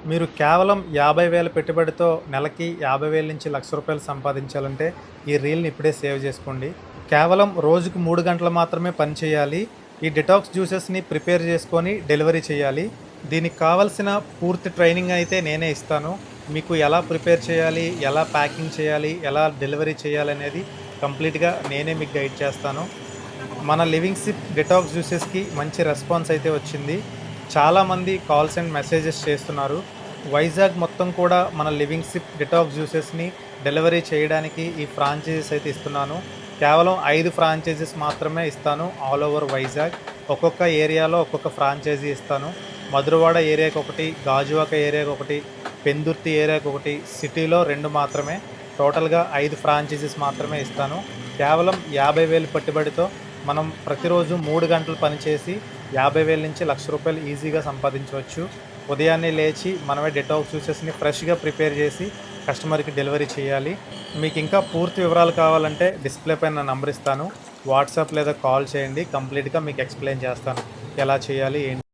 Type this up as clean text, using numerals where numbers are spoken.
మీరు కేవలం 50,000 పెట్టుబడితో నెలకి 50,000 నుంచి ₹1,00,000 సంపాదించాలంటే ఈ రీల్‌ని ఇప్పుడే సేవ్ చేసుకోండి. కేవలం రోజుకు 3 గంటలు మాత్రమే పని చేయాలి. ఈ డిటాక్స్ జ్యూసెస్‌ని ప్రిపేర్ చేసుకొని డెలివరీ చేయాలి. దీనికి కావాల్సిన పూర్తి ట్రైనింగ్ అయితే నేనే ఇస్తాను. మీకు ఎలా ప్రిపేర్ చేయాలి, ఎలా ప్యాకింగ్ చేయాలి, ఎలా డెలివరీ చేయాలనేది కంప్లీట్‌గా నేనే మీకు గైడ్ చేస్తాను. మన లివింగ్ సిప్ డిటాక్స్ జ్యూసెస్‌కి మంచి రెస్పాన్స్ అయితే వచ్చింది. చాలామంది కాల్స్ అండ్ మెసేజెస్ చేస్తున్నారు. వైజాగ్ మొత్తం కూడా మన లివింగ్ సిప్ డిటాక్స్ జ్యూసెస్‌ని డెలివరీ చేయడానికి ఈ ఫ్రాంచైజెస్ అయితే ఇస్తున్నాను. కేవలం 5 ఫ్రాంచైజెస్ మాత్రమే ఇస్తాను ఆల్ ఓవర్ వైజాగ్. ఒక్కొక్క ఏరియాలో ఒక్కొక్క ఫ్రాంచైజీ ఇస్తాను. మధురవాడ ఏరియాకి ఒకటి, గాజువాక ఏరియాకి ఒకటి, పెందుర్తి ఏరియాకి ఒకటి, సిటీలో 2 మాత్రమే. టోటల్గా 5 ఫ్రాంచైజెస్ మాత్రమే ఇస్తాను. కేవలం 50,000 పెట్టుబడితో మనం ప్రతిరోజు 3 గంటలు పనిచేసి 50,000 నుంచి ₹1,00,000 ఈజీగా సంపాదించవచ్చు. ఉదయాన్నే లేచి మనమే డిటాక్స్ జ్యూసెస్‌ని ఫ్రెష్‌గా ప్రిపేర్ చేసి కస్టమర్‌కి డెలివరీ చేయాలి. మీకు ఇంకా పూర్తి వివరాలు కావాలంటే డిస్ప్లే పైన నా నంబర్ ఇస్తాను. వాట్సాప్ లేదా కాల్ చేయండి. కంప్లీట్‌గా మీకు ఎక్స్‌ప్లెయిన్ చేస్తాను ఎలా చేయాలి ఏంటి.